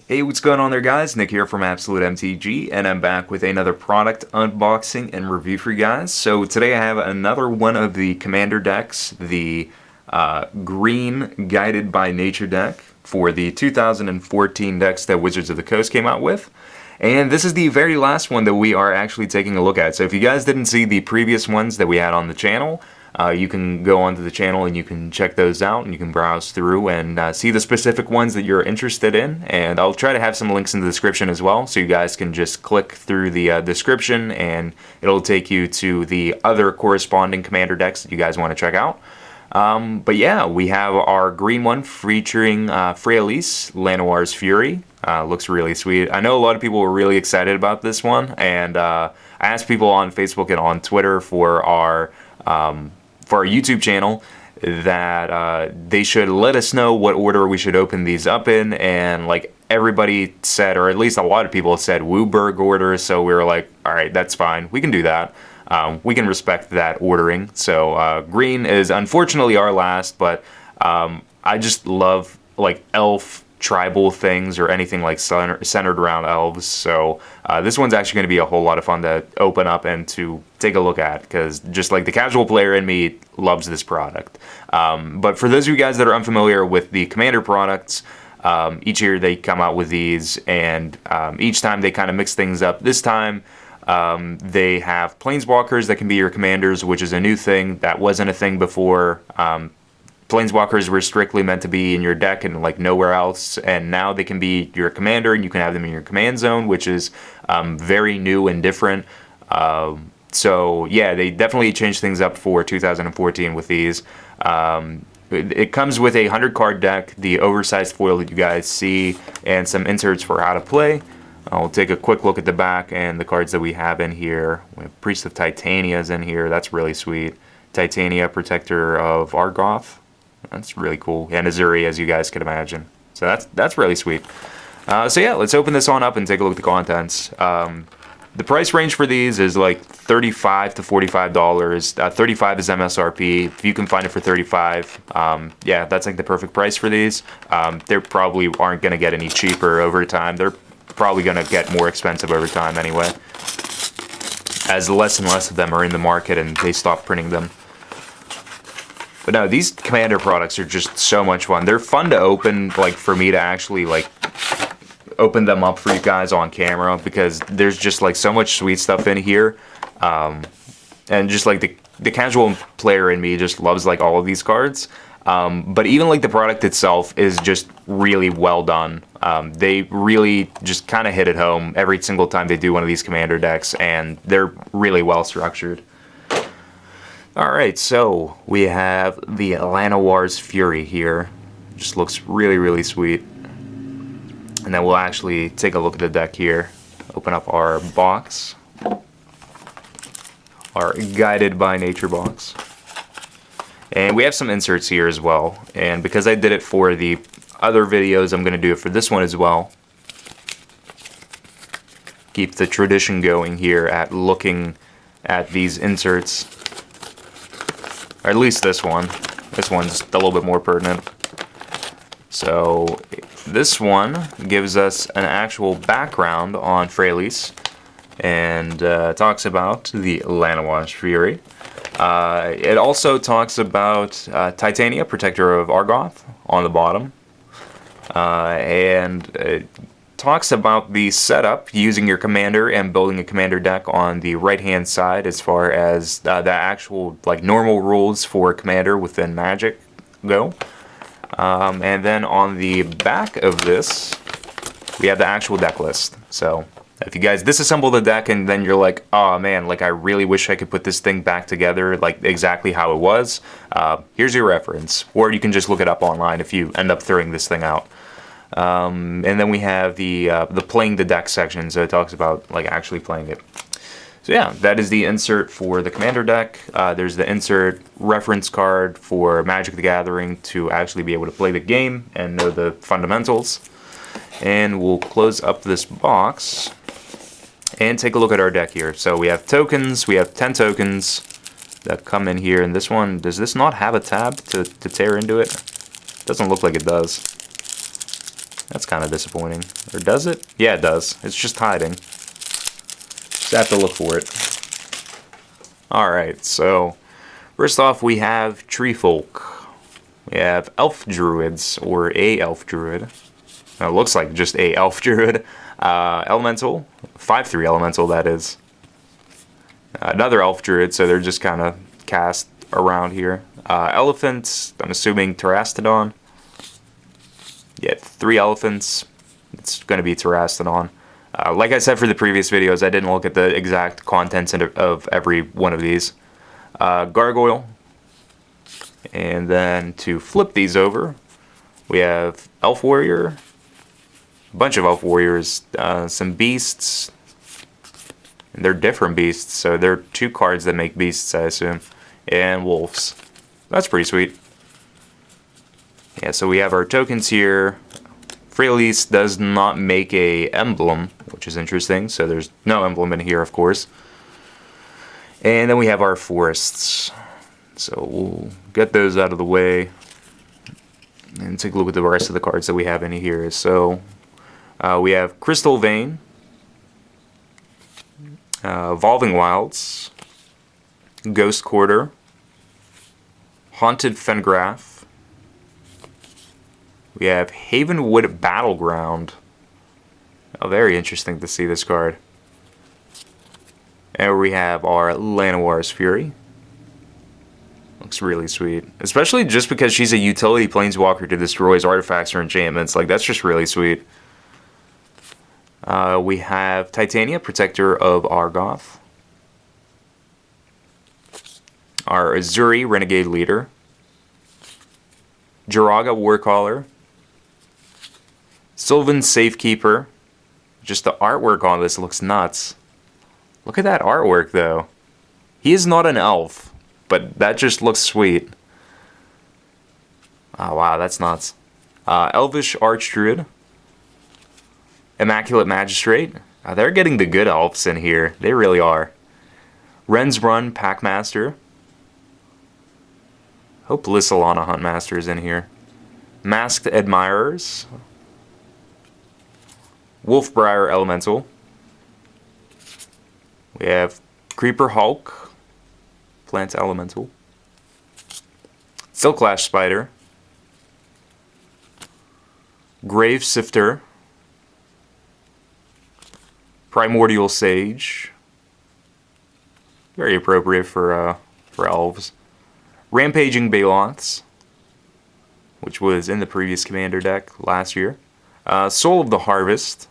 Hey, what's going on there, guys? Nick here from Absolute MTG, and I'm back with another product unboxing and review for you guys. So today I have another one of the Commander decks, the green Guided by Nature deck for the 2014 decks that Wizards of the Coast came out with. And this is the very last one that we are actually taking a look at. So if you guys didn't see the previous ones that we had on the channel, you can go onto the channel and you can check those out, and you can browse through and see the specific ones that you're interested in. And I'll try to have some links in the description as well, so you guys can just click through the description and it'll take you to the other corresponding Commander decks that you guys want to check out. But yeah, we have our green one featuring Freyalise, Llanowar's Fury. Looks really sweet. I know a lot of people were really excited about this one, and I asked people on Facebook and on Twitter for our YouTube channel that they should let us know what order we should open these up in, and like everybody said, or at least a lot of people said Wooburg order, so we were like, alright, that's fine, we can do that. We can respect that ordering. So green is unfortunately our last, but I just love like elf tribal things or anything like centered around elves, so this one's actually going to be a whole lot of fun to open up and to take a look at, because just like the casual player in me loves this product. But for those of you guys that are unfamiliar with the Commander products, each year they come out with these, and each time they kind of mix things up. This time they have planeswalkers that can be your commanders, which is a new thing. That wasn't a thing before. Planeswalkers were strictly meant to be in your deck and like nowhere else, and now they can be your commander and you can have them in your command zone, which is very new and different. So yeah, they definitely changed things up for 2014 with these. It comes with a 100 card deck, the oversized foil that you guys see, and some inserts for how to play. I'll take a quick look at the back and the cards that we have in here. We have Priest of Titania's in here. That's really sweet. Titania, Protector of Argoth. That's really cool. And Azuri, as you guys can imagine. So that's really sweet. So yeah, let's open this on up and take a look at the contents. The price range for these is like $35 to $45. $35 is MSRP. If you can find it for $35, yeah, that's like the perfect price for these. They probably aren't going to get any cheaper over time. They're probably going to get more expensive over time anyway, as less and less of them are in the market and they stop printing them. But no, these Commander products are just so much fun. They're fun to open, like for me to actually like open them up for you guys on camera, because there's just like so much sweet stuff in here. And just like the casual player in me just loves like all of these cards. But even like the product itself is just really well done. They really just kind of hit it home every single time they do one of these Commander decks, and they're really well structured. Alright, so we have the Llanowar's Fury here. Just looks really, really sweet. And then we'll actually take a look at the deck here. Open up our box. Our Guided by Nature box. And we have some inserts here as well. And because I did it for the other videos, I'm going to do it for this one as well. Keep the tradition going here at looking at these inserts. Or at least this one. This one's a little bit more pertinent. So this one gives us an actual background on Freyalise, and talks about the Llanowar's Fury. It also talks about Titania, Protector of Argoth, on the bottom. And it talks about the setup using your commander and building a commander deck on the right hand side, as far as the actual like normal rules for commander within Magic go. And then on the back of this we have the actual deck list. So if you guys disassemble the deck and then you're like, oh man, like I really wish I could put this thing back together like exactly how it was, here's your reference. Or you can just look it up online if you end up throwing this thing out. And then we have the playing the deck section, so it talks about like actually playing it. So yeah, that is the insert for the Commander deck. There's the insert reference card for Magic the Gathering to actually be able to play the game and know the fundamentals. And we'll close up this box and take a look at our deck here. So we have tokens, we have 10 tokens that come in here, and this one, does this not have a tab to tear into it? Doesn't look like it does. That's kind of disappointing. Or does it? Yeah, it does. It's just hiding. Just have to look for it. Alright, so first off we have Tree Folk. We have Elf Druids, or a Elf Druid. It looks like just a Elf Druid. Elemental. 5/3 Elemental, that is. Another Elf Druid, so they're just kind of cast around here. Elephants, I'm assuming Terastodon. Yeah, 3 elephants. It's going to be Terastodon. Like I said for the previous videos, I didn't look at the exact contents of every one of these. Gargoyle. And then to flip these over, we have Elf Warrior. A bunch of Elf Warriors. Some beasts. And they're different beasts, so they're 2 cards that make beasts, I assume. And wolves. That's pretty sweet. Yeah, so we have our tokens here. Freyalise does not make a emblem, which is interesting. So there's no emblem in here, of course. And then we have our forests. So we'll get those out of the way and take a look at the rest of the cards that we have in here. So we have Crystal Vein, Evolving Wilds, Ghost Quarter, Haunted Fengraf. We have Havenwood Battleground. Oh, very interesting to see this card. And we have our Llanowar's Fury. Looks really sweet. Especially just because she's a utility planeswalker to destroy artifacts or enchantments. Like, that's just really sweet. We have Titania, Protector of Argoth. Our Azuri, Renegade Leader. Jiraga, Warcaller. Sylvan Safekeeper. Just the artwork on this looks nuts. Look at that artwork, though. He is not an elf, but that just looks sweet. Oh, wow, that's nuts. Elvish Archdruid. Immaculate Magistrate. They're getting the good elves in here. They really are. Ren's Run Packmaster. Hope Lissalana Huntmaster is in here. Masked Admirers. Wolfbriar Elemental. We have Creeper Hulk. Plant Elemental. Silklash Spider. Grave Sifter. Primordial Sage. Very appropriate for elves. Rampaging Baloths, which was in the previous Commander deck last year. Soul of the Harvest.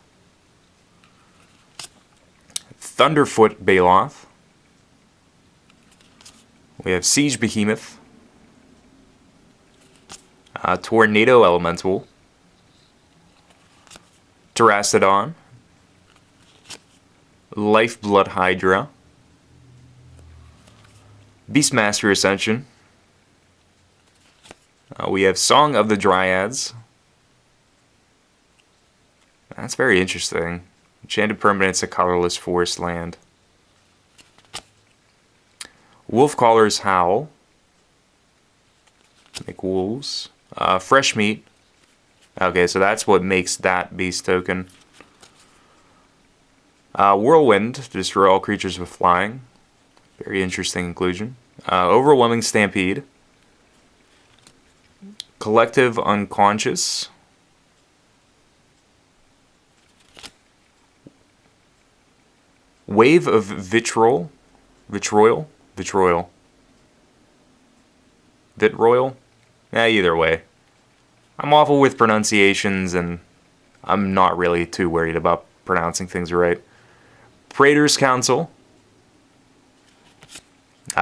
Thunderfoot Baloth. We have Siege Behemoth. Tornado Elemental. Terastodon. Lifeblood Hydra. Beastmaster Ascension. We have Song of the Dryads. That's very interesting. Enchanted permanents, a colorless forest land. Wolfcaller's Howl. Make wolves. Fresh Meat. Okay, so that's what makes that beast token. Whirlwind, to destroy all creatures with flying. Very interesting inclusion. Overwhelming Stampede. Collective Unconscious. Wave of Vitroil. Vitroil? Vitroil. Vitroil? Either way. I'm awful with pronunciations, and I'm not really too worried about pronouncing things right. Praetor's Council.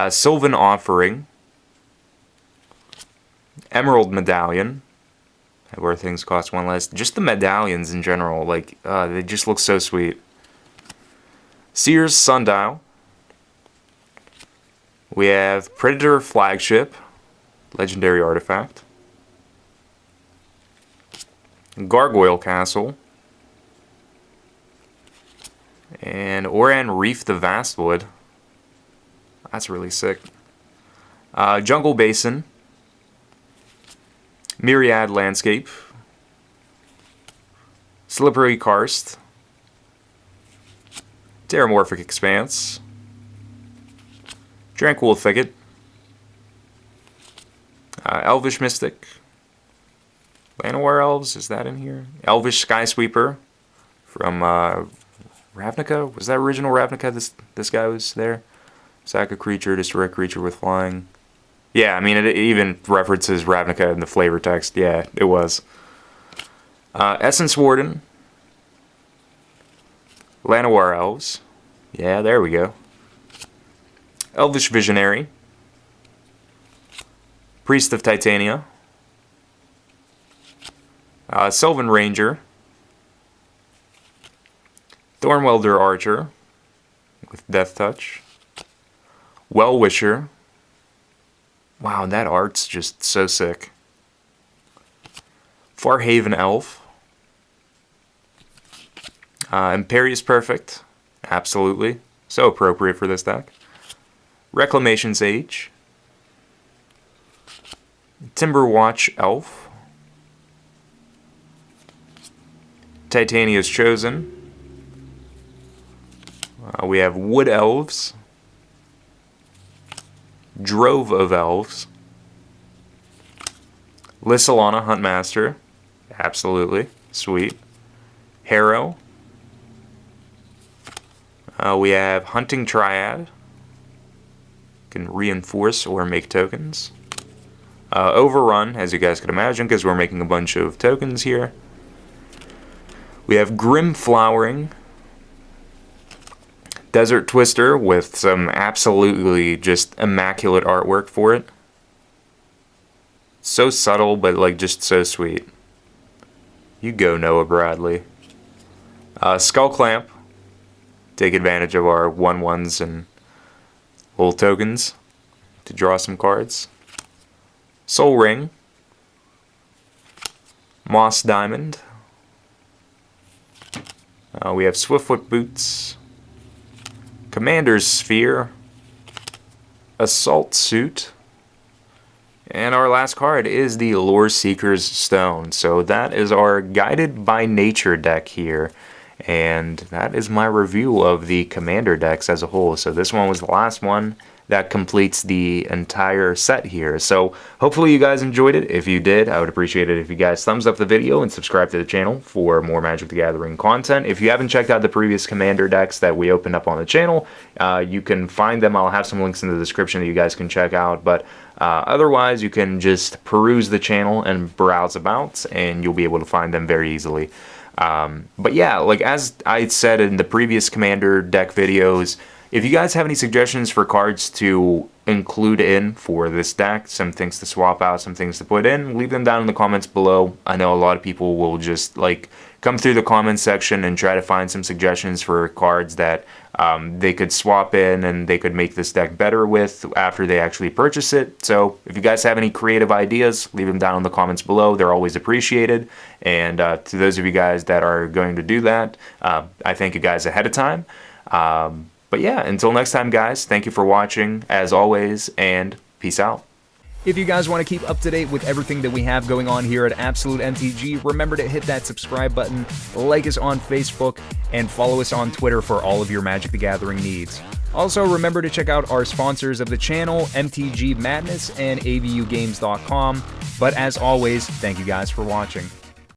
Sylvan Offering. Emerald Medallion. Where things cost 1 less. Just the medallions in general, like, they just look so sweet. Seer's Sundial. We have Predator Flagship. Legendary artifact. Gargoyle Castle. And Oran Reef the Vastwood. That's really sick. Jungle Basin. Myriad Landscape. Slippery Karst, Terramorphic Expanse, Tranquil Thicket, Elvish Mystic, Llanowar Elves, is that in here? Elvish Skysweeper from Ravnica? Was that original Ravnica? This guy was there? Sack a creature, destroy a creature with flying. Yeah, I mean, it even references Ravnica in the flavor text. Yeah, it was. Essence Warden, Llanowar Elves. Yeah, there we go. Elvish Visionary, Priest of Titania, Sylvan Ranger, Thornwelder Archer with Death Touch, Well-Wisher. Wow, that art's just so sick. Farhaven Elf, Imperious Perfect, absolutely, so appropriate for this deck. Reclamation Sage, Timberwatch Elf, Titania's Chosen. We have Wood Elves, Drove of Elves, Lissalana Huntmaster, absolutely, sweet. Harrow. We have Hunting Triad, can reinforce or make tokens. Overrun, as you guys can imagine, because we're making a bunch of tokens here. We have Grim Flowering, Desert Twister with some absolutely just immaculate artwork for it. So subtle, but like just so sweet. You go, Noah Bradley. Skull Clamp, take advantage of our 1/1s and little tokens to draw some cards. Soul Ring, Moss Diamond. We have Swiftfoot Boots, Commander's Sphere, Assault Suit, and our last card is the Lore Seeker's Stone. So that is our Guided by Nature deck here, and that is my review of the Commander decks as a whole. So this one was the last one that completes the entire set here. So hopefully you guys enjoyed it. If you did, I would appreciate it if you guys thumbs up the video and subscribe to the channel for more Magic the Gathering content. If you haven't checked out the previous Commander decks that we opened up on the channel, you can find them. I'll have some links in the description that you guys can check out. But otherwise, you can just peruse the channel and browse about, and you'll be able to find them very easily. But yeah, like as I said in the previous Commander deck videos, if you guys have any suggestions for cards to include in for this deck, some things to swap out, some things to put in, leave them down in the comments below. I know a lot of people will just like come through the comments section and try to find some suggestions for cards that they could swap in and they could make this deck better with after they actually purchase it. So if you guys have any creative ideas, leave them down in the comments below. They're always appreciated. And to those of you guys that are going to do that, I thank you guys ahead of time. But yeah, until next time, guys, thank you for watching, as always, and peace out. If you guys want to keep up to date with everything that we have going on here at Absolute MTG, remember to hit that subscribe button, like us on Facebook, and follow us on Twitter for all of your Magic the Gathering needs. Also, remember to check out our sponsors of the channel, MTG Madness and AVUgames.com. But as always, thank you guys for watching.